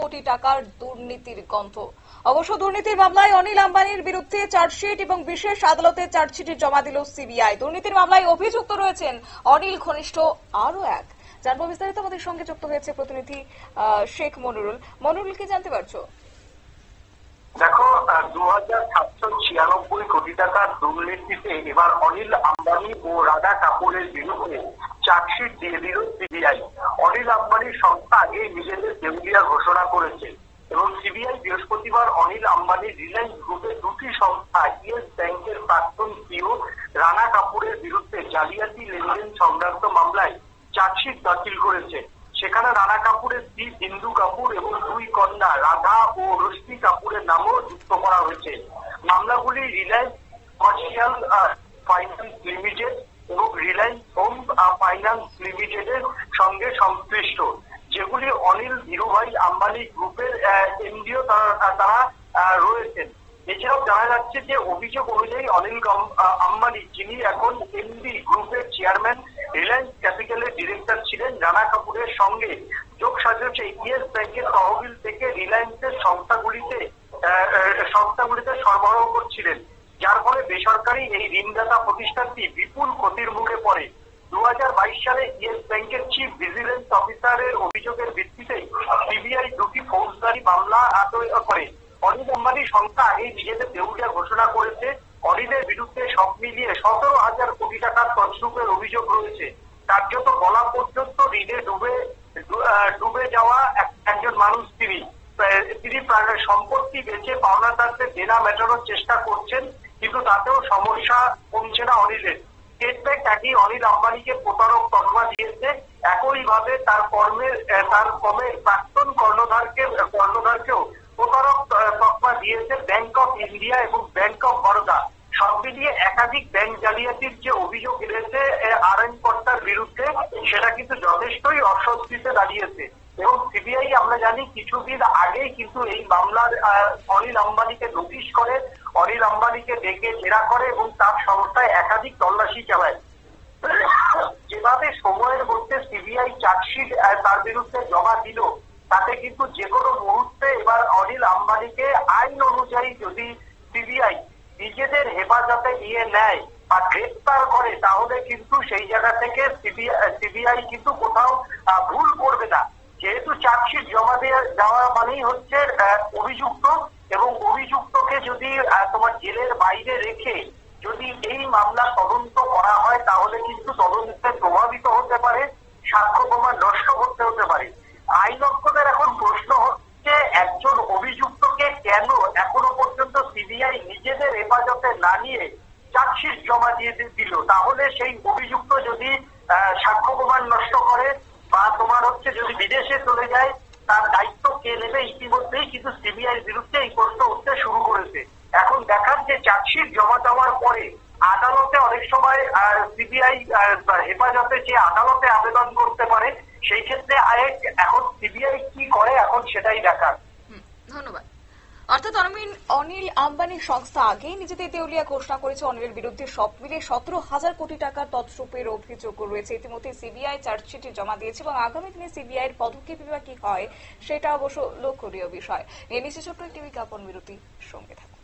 কোটি টাকার দুর্নীতির গন্ধ। অবশ্য দুর্নীতির মামলায় অনিল আম্বানির বিরুদ্ধে চার্জশিট এবং বিশেষ আদালতে চার্জশিট জমা দিল সিবিআই। দুর্নীতির মামলায় অভিযুক্ত রয়েছেন অনিল ঘনিষ্ঠ আরো এক। জানবো বিস্তারিত, আমাদের সঙ্গে যুক্ত হয়েছে প্রতিনিধি শেখ মনিরুল। মনিরুল, কি জানতে পারছো? দেখো, 2796 কোটি টাকার দুর্নীতিতে এবার অনিল আম্বানি ও রাধা কাপুরের বিরুদ্ধে চার্জশিট দিয়ে দিল সিবিআই। অনিল আম্বানির সংস্থা আগে নিজেদের দেউলিয়া ঘোষণা করেছে এবং সিবিআই বৃহস্পতিবার অনিল আম্বানির রিলায়েন্স গ্রুপের দুটি সংস্থা ইয়েস ব্যাংকের প্রাক্তন সিইও রানা কাপুরের বিরুদ্ধে জালিয়াতি লেনদেন সংক্রান্ত মামলায় চার্জশিট দাখিল করেছে। সেখানে রানা কাপুরের স্ত্রী বিন্দু কাপুর এবং দুই কন্যা রাধা ও রশ্মি কাপুরের নামও যুক্ত করা হয়েছে। মামলাগুলি রিলায়েন্স কমার্শিয়াল ফাইন্যান্স লিমিটেড এবং রিলায়েন্স হোম ফাইন্যান্স লিমিটেডের সঙ্গে সংশ্লিষ্ট, যেগুলি অনিল ধীরুভাই আম্বানি গ্রুপের এমডিও তারা রয়েছেন। এছাড়াও জানা যাচ্ছে যে অভিযোগ অনুযায়ী অনিল আম্বানি, যিনি এখন এমডি গ্রুপের চেয়ারম্যান, রিলায়েন্স ক্যাপিটালের ডিরেক্টর ছিলেন, রানা কাপুরের সঙ্গে যোগ সাজসে ইয়েস ব্যাংকের তহবিল থেকে রিলায়েন্সের সংস্থাগুলিতে সরবরাহ করছিলেন, যার ফলে বেসরকারি এই ঋণদাতা প্রতিষ্ঠানটি বিপুল ক্ষতির মুখে পড়ে। 2022 সালে ইয়েস ব্যাংকের চিফ ভিজিলেন্স অফিসারের অভিযোগের ভিত্তিতে সিবিআই দুটি ফৌজদারি মামলা করে। অনিল আম্বানির সংস্থা আগেই নিজেদের দেউলিয়া ঘোষণা করেছে। অনিলের বিরুদ্ধে সব মিলিয়ে 17,000 কোটি টাকার তছরূপের অভিযোগ রয়েছে। কার্যত বলা পর্যন্ত ঋণে ডুবে যাওয়া একজন মানুষ তিনি সম্পত্তি বেচে পাওনাদারদের দেনা মেটানোর চেষ্টা করছেন, কিন্তু তাতেও সমস্যা কমছে না অনিলের। স্টেট ব্যাংক একই অনিল আম্বানিকে প্রতারক তকমা দিয়েছে। একইভাবে তার কর্মের প্রাক্তন কর্ণধারকেও প্রতারক তকমা দিয়েছে ব্যাংক অফ ইন্ডিয়া এবং ব্যাংক অফ বরোদা। সব মিলিয়ে একাধিক ব্যাংক জালিয়াতির যে অভিযোগ এনেছে আইনকর্তার বিরুদ্ধে, সেটা কিন্তু যথেষ্টই অস্বস্তিতে দাঁড়িয়েছে। এবং সিবিআই, আমরা জানি, কিছুদিন আগেই কিন্তু এই মামলার অনিল আম্বানিকে নোটিশ করে, অনিল আম্বানিকে ডেকে জেরা করে এবং তার সংস্থায় একাধিক তল্লাশি চালায়। যেভাবে সময়ের মধ্যে সিবিআই চার্জশিট তার বিরুদ্ধে জমা দিল, তাতে কিন্তু যে কোনো মুহূর্তে এবার অনিল আম্বানিকে আইন অনুযায়ী যদি সিবিআই নিজেদের হেফাজতে নিয়ে নেয় বা গ্রেপ্তার করে, তাহলে কিন্তু সেই জায়গা থেকে সিবিআই কিন্তু কোথাও ভুল করবে না। যেহেতু চার্জশিট জমা দেওয়া মানেই হচ্ছে অভিযুক্ত, এবং অভিযুক্তকে যদি তোমার জেলের বাইরে রেখে যদি এই মামলা তদন্ত করা হয়, তাহলে কিন্তু তদন্তে প্রভাবিত হতে পারে, সাক্ষ্য প্রমাণ নষ্ট করতে হতে পারে। আইনজ্ঞদের এখন প্রশ্ন হচ্ছে, একজন অভিযুক্তকে কেন এখনো পর্যন্ত সিবিআই নিজেদের হেফাজতে না নিয়ে চার্জশিট জমা দিয়ে দিল? তাহলে সেই অভিযুক্ত যদি সাক্ষ্য প্রমাণ নষ্ট করে বা যদি বিদেশে চলে যায়, তার দায়িত্ব কে নেবে? ইতিমধ্যেই কিন্তু সিবিআই বিরুদ্ধে এই প্রশ্ন উঠতে শুরু করেছে। এখন দেখার যে চার্জশিট জমা দেওয়ার পরে আদালতে অনেক সময় সিবিআই হেফাজতে যে আদালতে আবেদন করতে পারে, সেই ক্ষেত্রে এখন সিবিআই কি করে, এখন সেটাই দেখার। ধন্যবাদ। অর্থাৎ অনিল আম্বানির সংস্থা আগেই নিজেদের দেউলিয়া ঘোষণা করেছে। অনিলের বিরুদ্ধে সব মিলে 17,000 কোটি টাকার তছরূপের অভিযোগ রয়েছে। ইতিমধ্যে সিবিআই চার্জশিট জমা দিয়েছে এবং আগামী দিনে সিবিআই এর পদক্ষেপ কি হয়, সেটা অবশ্য লক্ষণীয় বিষয়। এ নিয়ে ছোট্ট একটি বিজ্ঞাপন বিরতি, সঙ্গে থাকুন।